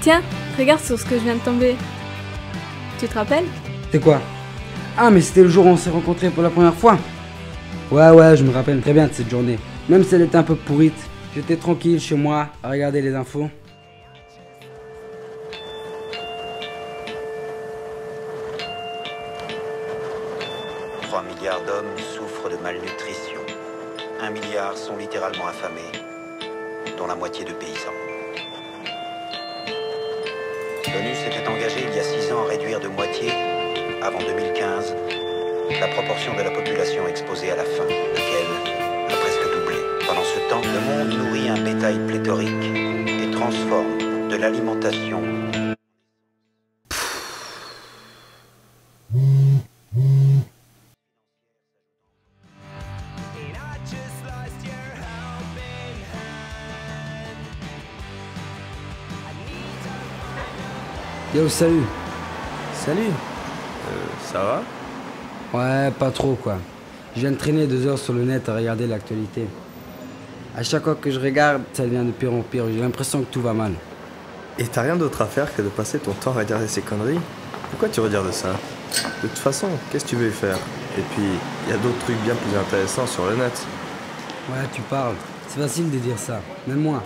Tiens, regarde sur ce que je viens de tomber. Tu te rappelles? C'est quoi? Ah, mais c'était le jour où on s'est rencontrés pour la première fois. Ouais, je me rappelle très bien de cette journée. Même si elle était un peu pourrite, j'étais tranquille chez moi à regarder les infos. « 3 milliards d'hommes souffrent de malnutrition. 1 milliard sont littéralement affamés, dont la moitié de paysans. L'ONU s'était engagée il y a 6 ans à réduire de moitié, avant 2015, la proportion de la population exposée à la faim, laquelle a presque doublé. Pendant ce temps, le monde nourrit un bétail pléthorique et transforme de l'alimentation. Yo, salut. Salut. Ça va? Ouais, pas trop quoi. Je viens de traîner 2 heures sur le net à regarder l'actualité. À chaque fois que je regarde, ça devient de pire en pire. J'ai l'impression que tout va mal. Et t'as rien d'autre à faire que de passer ton temps à regarder ces conneries? Pourquoi tu regardes ça? De toute façon, qu'est-ce que tu veux y faire? Et puis, il y a d'autres trucs bien plus intéressants sur le net. Ouais, tu parles. C'est facile de dire ça. Même moi.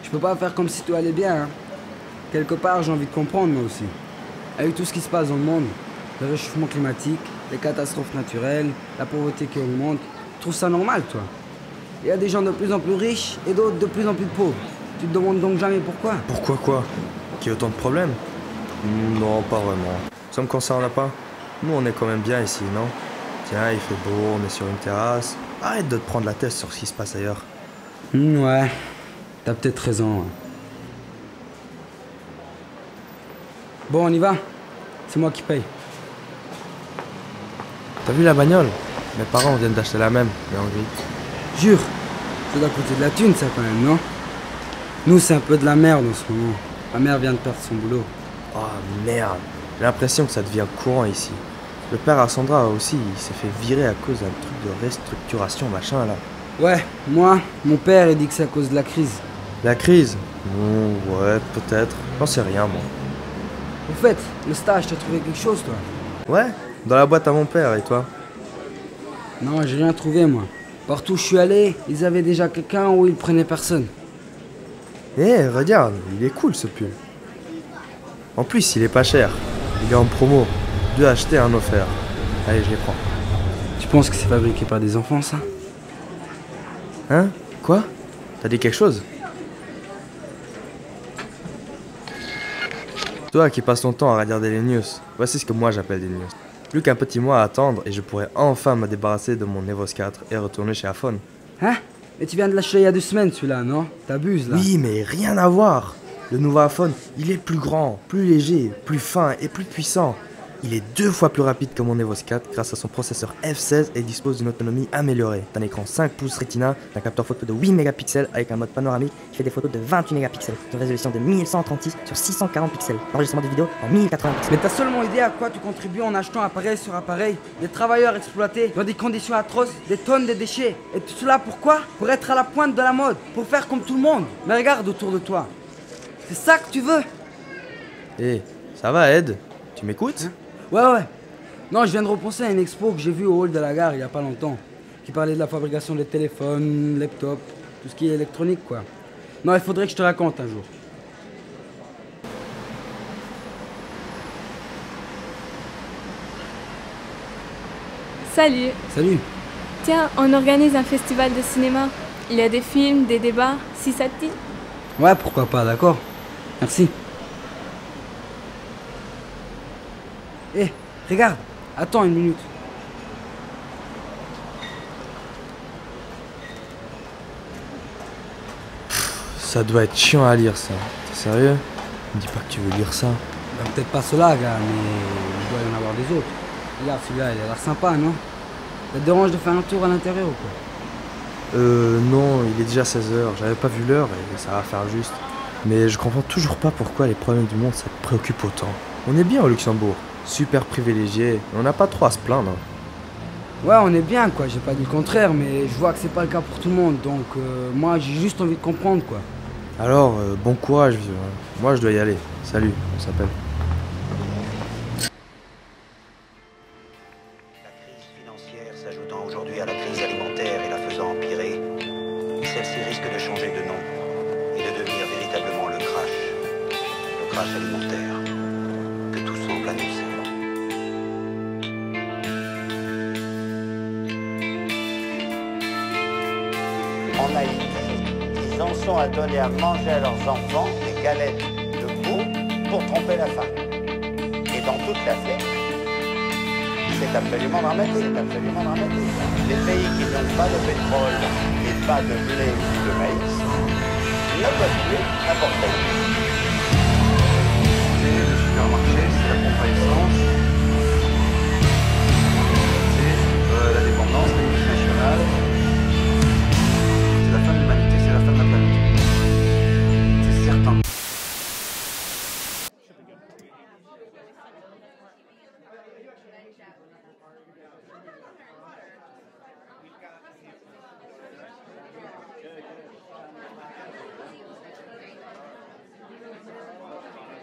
Je peux pas faire comme si tout allait bien, hein. Quelque part, j'ai envie de comprendre, moi aussi. Avec tout ce qui se passe dans le monde, le réchauffement climatique, les catastrophes naturelles, la pauvreté qui augmente, tu trouves ça normal, toi? Il y a des gens de plus en plus riches et d'autres de plus en plus pauvres. Tu te demandes donc jamais pourquoi? Pourquoi quoi? Qu'il y ait autant de problèmes? Non, pas vraiment. Ça me concerne pas. Nous, on est quand même bien ici, non? Tiens, il fait beau, on est sur une terrasse. Arrête de te prendre la tête sur ce qui se passe ailleurs. Ouais, t'as peut-être raison. Ouais. Bon, on y va. C'est moi qui paye. T'as vu la bagnole? Mes parents viennent d'acheter la même, mais en gris. Jure, ça doit coûter de la thune, ça, quand même, non? Nous, c'est un peu de la merde en ce moment. Ma mère vient de perdre son boulot. Oh merde, j'ai l'impression que ça devient courant ici. Le père à Sandra aussi, il s'est fait virer à cause d'un truc de restructuration machin là. Ouais, moi, mon père, il dit que c'est à cause de la crise. La crise? Ouais, peut-être. J'en sais rien moi. Au fait, le stage, t'as trouvé quelque chose, toi? Ouais, dans la boîte à mon père, et toi? Non, j'ai rien trouvé, moi. Partout où je suis allé, ils avaient déjà quelqu'un où ils prenaient personne. Eh, regarde, il est cool ce pull. En plus, il est pas cher. Il est en promo. 2 achetés, 1 offert. Allez, je les prends. Tu penses que c'est fabriqué par des enfants, ça? Hein? Quoi? T'as dit quelque chose? Toi qui passes ton temps à regarder les news, voici ce que moi j'appelle des news. Plus qu'un petit mois à attendre et je pourrais enfin me débarrasser de mon Evos 4 et retourner chez iPhone. Hein? Mais tu viens de l'acheter il y a 2 semaines, celui-là, non? T'abuses, là. Oui, mais rien à voir. Le nouveau iPhone, il est plus grand, plus léger, plus fin et plus puissant. Il est 2 fois plus rapide que mon Evos 4 grâce à son processeur F16 et dispose d'une autonomie améliorée. D'un écran 5 pouces Retina, d'un capteur photo de 8 mégapixels avec un mode panoramique qui fait des photos de 28 mégapixels, d'une résolution de 1136 sur 640 pixels, enregistrement de vidéo en 1080 pixels. Mais t'as seulement idée à quoi tu contribues en achetant appareil sur appareil? Des travailleurs exploités dans des conditions atroces, des tonnes de déchets. Et tout cela pourquoi? Pour être à la pointe de la mode, pour faire comme tout le monde. Mais regarde autour de toi. C'est ça que tu veux? Eh, ça va Ed? Tu m'écoutes? Hein? Ouais. Non, je viens de repenser à une expo que j'ai vue au hall de la gare il y a pas longtemps. Qui parlait de la fabrication des téléphones, laptops, tout ce qui est électronique quoi. Non, il faudrait que je te raconte un jour. Salut. Salut. Tiens, on organise un festival de cinéma. Il y a des films, des débats, si ça te dit. Ouais, pourquoi pas, d'accord. Merci. Eh, regarde, attends une minute. Ça doit être chiant à lire ça. T'es sérieux? Me dis pas que tu veux lire ça. Ben, peut-être pas cela, gars, mais il doit y en avoir des autres. Regarde, celui-là, il a l'air sympa, non? Ça te dérange de faire un tour à l'intérieur ou quoi? Non, il est déjà 16h. J'avais pas vu l'heure et ça va faire juste. Mais je comprends toujours pas pourquoi les problèmes du monde ça te préoccupe autant. On est bien au Luxembourg, super privilégié, et on n'a pas trop à se plaindre. Ouais, on est bien, quoi, j'ai pas dit le contraire, mais je vois que c'est pas le cas pour tout le monde, donc moi j'ai juste envie de comprendre, quoi. Alors, bon courage, vieux. Moi, je dois y aller. Salut, on s'appelle. La crise financière s'ajoutant aujourd'hui à la crise alimentaire et la faisant empirer, celle-ci risque de changer de nom et de devenir véritablement le crash alimentaire que tout semble annoncer. En Haïti, ils en sont à donner à manger à leurs enfants des galettes de veau pour tromper la femme. Et dans toute l'Afrique, c'est absolument dramatique, Les pays qui n'ont pas de pétrole et pas de blé ou de maïs ne peuvent plus importer. C'est le supermarché, c'est la pompe à essence, c'est la dépendance, la multinationale. C'est la fin de l'humanité, c'est la fin de la planète. C'est certain.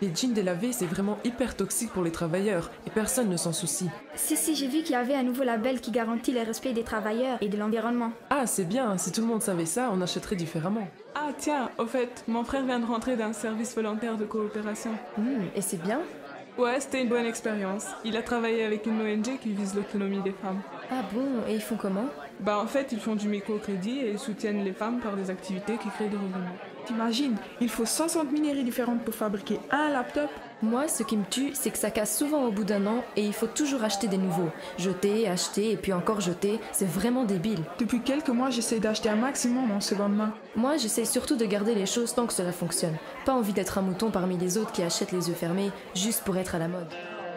Les jeans délavés, c'est vraiment hyper toxique pour les travailleurs et personne ne s'en soucie. Si, j'ai vu qu'il y avait un nouveau label qui garantit le respect des travailleurs et de l'environnement. Ah, c'est bien, si tout le monde savait ça, on achèterait différemment. Ah tiens, au fait, mon frère vient de rentrer d'un service volontaire de coopération. Et c'est bien? Ouais, c'était une bonne expérience. Il a travaillé avec une ONG qui vise l'autonomie des femmes. Ah bon, et ils font comment? Bah en fait, ils font du microcrédit et ils soutiennent les femmes par des activités qui créent des revenus. T'imagines, il faut 60 minerais différentes pour fabriquer un laptop. Moi, ce qui me tue, c'est que ça casse souvent au bout d'un an et il faut toujours acheter des nouveaux. Jeter, acheter et puis encore jeter, c'est vraiment débile. Depuis quelques mois, j'essaie d'acheter un maximum en seconde main. Moi, j'essaie surtout de garder les choses tant que cela fonctionne. Pas envie d'être un mouton parmi les autres qui achètent les yeux fermés juste pour être à la mode.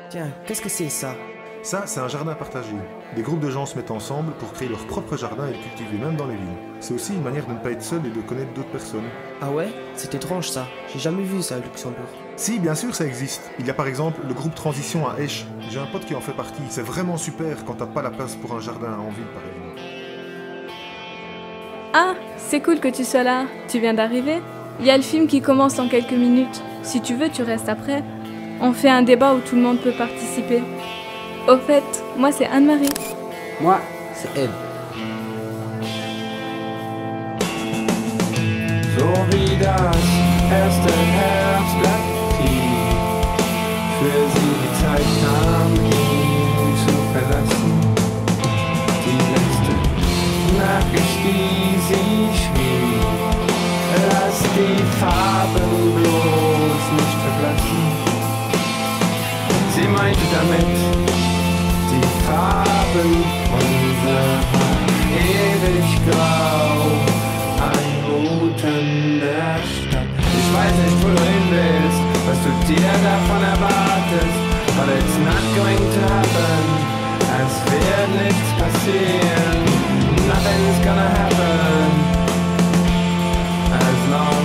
Tiens, qu'est-ce que c'est ça? Ça, c'est un jardin partagé. Des groupes de gens se mettent ensemble pour créer leur propre jardin et le cultiver même dans les villes. C'est aussi une manière de ne pas être seul et de connaître d'autres personnes. Ah ouais? C'est étrange ça. J'ai jamais vu ça à Luxembourg. Si, bien sûr, ça existe. Il y a par exemple le groupe Transition à Esch. J'ai un pote qui en fait partie. C'est vraiment super quand t'as pas la place pour un jardin en ville, par exemple. Ah, c'est cool que tu sois là. Tu viens d'arriver? Il y a le film qui commence dans quelques minutes. Si tu veux, tu restes après. On fait un débat où tout le monde peut participer. Au fait, moi c'est Anne-Marie. Moi, c'est Ed. So wie das erste Herbstblatt tief, für sie die Zeit kam, ihn zu verlassen. Die letzte Nachricht, die sie schrieb, lass die Farben bloß nicht verblassen. Sie meinte damit, die Farben unserer ewig grau anmuten der Stadt. Ich weiß nicht, wo du hin willst, was du dir davon erwartest, but it's not going to happen. Es wird nichts passieren, nothing's gonna happen as long